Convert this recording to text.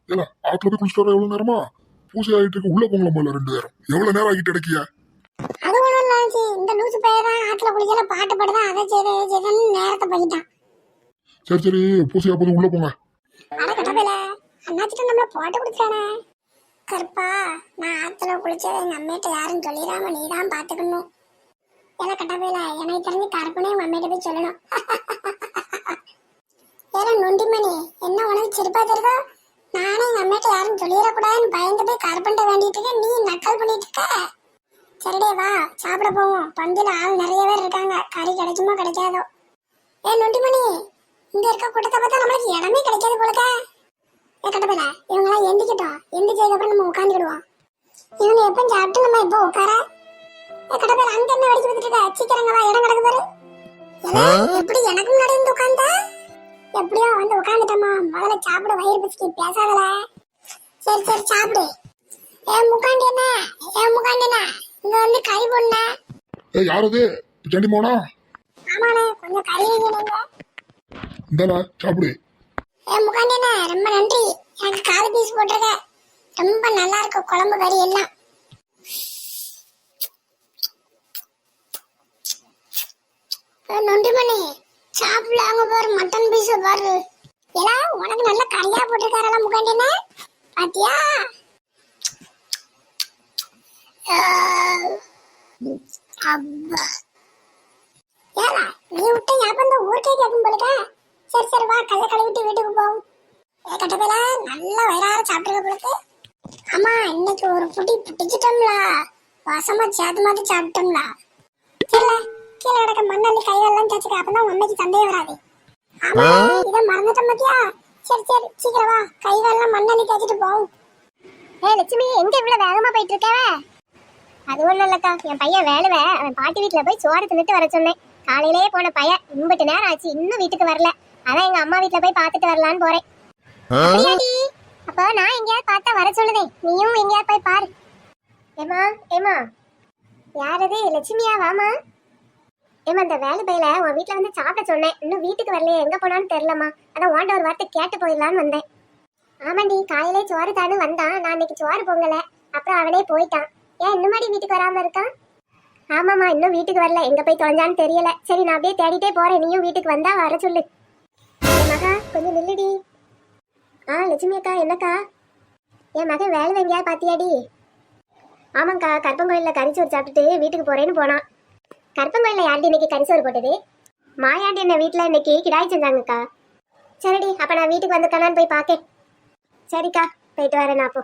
ஏல ஆத்துல போய் குளிச்சுட்டு வர எவ்வளவு நேரமா? பூசை ஆகிட்டு இருக்கு, உள்ள போங்களா முதல்ல 2 பேரும். எவ்வளவு நேரம் ஆகிட்டு கிடைக்கிய? அது ஒண்ணும் இல்ல ஆச்சி, இந்த லூசு பையன் ஆத்துல குளிக்கல பாட்டு பாடுதான், அதை செய்தன்னு நேரத்தை போயிட்டான். சரி சரி, பூசையா போதும், உள்ள போங்க. அட கட்டப்பையில அண்ணாச்சிட்ட நம்மள போட்டு கொடுத்துட்டானே. கருப்பா, நான் ஆத்துல குளிச்சதை எங்க அம்மிட்ட யாரும் சொல்லிடாம நீதான் பாத்துக்கணும். ஏல கட்டப்பையில எனக்கு தெரிஞ்சு கருப்புனே உங்க அம்மிட்ட போய் சொல்லணும். ஏல நொண்டிமணி, என்ன உனக்கு சிரிப்பா தெரியுதோ? நானும் எங்க அம்மிட்ட யாரும் சொல்லிடக்கூடாதுன்னு பயந்து போய் கருப்பன்ட்ட வேண்டிட்டு இருக்க, நீ நக்கல் பண்ணிட்டு இருக்க. சரிடே வா சாப்பிட போவோம், பந்தில ஆள் நிறைய பேர் இருக்காங்க, கறி கிடைக்குமோ கிடைக்காதோ. ஏ நொண்டிமணி, இங்க இருக்க கூட்டத்தை பார்த்தா நம்மளுக்கு இடமே கிடைக்காது போலக்க. ஏ கட்டப்பையில இவங்கெல்லாம் எந்திக்கிட்டோம், எந்திரிச்சதுக்கு அப்புறம் நம்ம உட்காந்துக்கிடுவோம். இவங்க எப்ப சாப்பிட்டு நம்ம எப்போ உட்கார? ஏ கட்டப்பையில அங்க என்ன வெடிச்சு கொடுத்துட்டு இருக்க? சீக்கிரங்க வா, இடம் கிடக்கு பாரு. எப்படி எனக்கு முன்னாடி வந்து உட்கார்ந்தா? எப்படியோ வந்து உட்காந்துட்டோமா, முதல்ல சாப்பிட, வயிறு பசிக்கு, பேசாதல. சரி சரி சாப்பிடு. ஏ முக்காண்டி என்ன, இங்க வந்து கறி போடுன. ஏய் யார் அது? சண்டி மோனா? ஆமாண்ணே, கொஞ்சம் கறி வைங்க. இந்தாடா சாப்பிடு. ஏ முக்காண்டி என்ன, ரொம்ப நன்றி. எனக்கு காது பீஸ் போட்டிருக்க, ரொம்ப நல்லா இருக்கு குழம்பு கறி எல்லாம். நொண்டிமணி சாப்பிடலாங்க பாரு, மட்டன் பீஸ் பாரு. ஏலா உனக்கு நல்ல கறியா போட்டிருக்காரா முக்காண்டின, பாத்தியா? அப்பா ஏலா நீ விட்டு ஞாபகம் இந்த ஊருக்கே கேட்கும் போலுக்க. சரி சரி வா, கல்ல கழுவிட்டு வீட்டுக்கு போவோம். கட்டப்பையில நல்லா வயிறார சாப்பிட்டுருக்க போலுக்கு. ஆமா, இன்னைக்கு ஒரு புடி பிடிச்சிட்டோம்ல, வாசமா சேர்த்து மாதிரி சாப்பிட்டோம்ல. கீழே கிடக்க மண்ணள்ளி கையெல்லாம் தேய்ச்சிக்க, அப்பதான் உண்மைக்கு சந்தேகம் வராது. ஆமா, இதை மறந்துட்டோம் பாத்தியா? சரி சரி சீக்கிரம் வா, கைவெல்லாம் மண்ணள்ளி தேய்ச்சிட்டு போவோம். லட்சுமி, எங்க இவ்வளவு வேகமா போயிட்டு இருக்க? அது ஒண்ணும் இல்லக்கா, என் பையன் வேலுவ அவன் பாட்டி வீட்டுல போய் சோறு தின்னுட்டு வர சொன்னேன். காலையிலேயே போன பையன் இம்பட்டு நேரம் ஆச்சு, இன்னும் வீட்டுக்கு வரல. அதான் எங்க அம்மா வீட்டுல போய் பாத்துட்டு வரலான்னு போறேன். அப்போ நான் எங்கேயாவது பார்த்தா வர சொல்லுதேன், நீயும் எங்கேயாவது போய் பாரு. ஏமா ஏமா, யாரது? லட்சுமியா? வாமா. ஏமா, இந்த வேலை பையில உன் வீட்டுல வந்து சாப்பிட சொன்னேன், இன்னும் வீட்டுக்கு வரலையே, எங்க போனான்னு தெரியலமா. அதான் ஓண்ட ஒரு வார்த்தை கேட்டு போயிடலான்னு வந்தேன். ஆமாண்டி, காலையிலே சோறு தானு வந்தான், நான் இன்னைக்கு சோறு பொங்கல, அப்புறம் அவனே போயிட்டான். ஏன் இன்னும் மாதிரி வீட்டுக்கு வராம இருக்கான்? ஆமாம்மா, இன்னும் வீட்டுக்கு வரல, எங்க போய் தொலைஞ்சான்னு தெரியல. சரி நான் அப்படியே தேடிட்டே போறேன், நீயும் வீட்டுக்கு வந்தா வர சொல்லு. மகா கொஞ்சம் நில்லுடி. லட்சுமி அக்கா, என்னக்கா? என் மகன் வேலை எங்கேயா பாத்தியாடி? ஆமாங்க்கா, கற்பங்கோயிலில் கறிச்சோறு சாப்பிட்டுட்டு வீட்டுக்கு போறேன்னு போனான். கற்பங்கோயிலில் யார்டி இன்னைக்கு கறிச்சோறு போட்டது? மாயாண்டி என்ன வீட்டில் இன்னைக்கு கிடாய் செஞ்சாங்கக்கா. சரிடி, அப்போ நான் வீட்டுக்கு வந்துக்கானான்னு போய் பார்க்கேன். சரிக்கா, போயிட்டு வரேன் நான் அப்போ.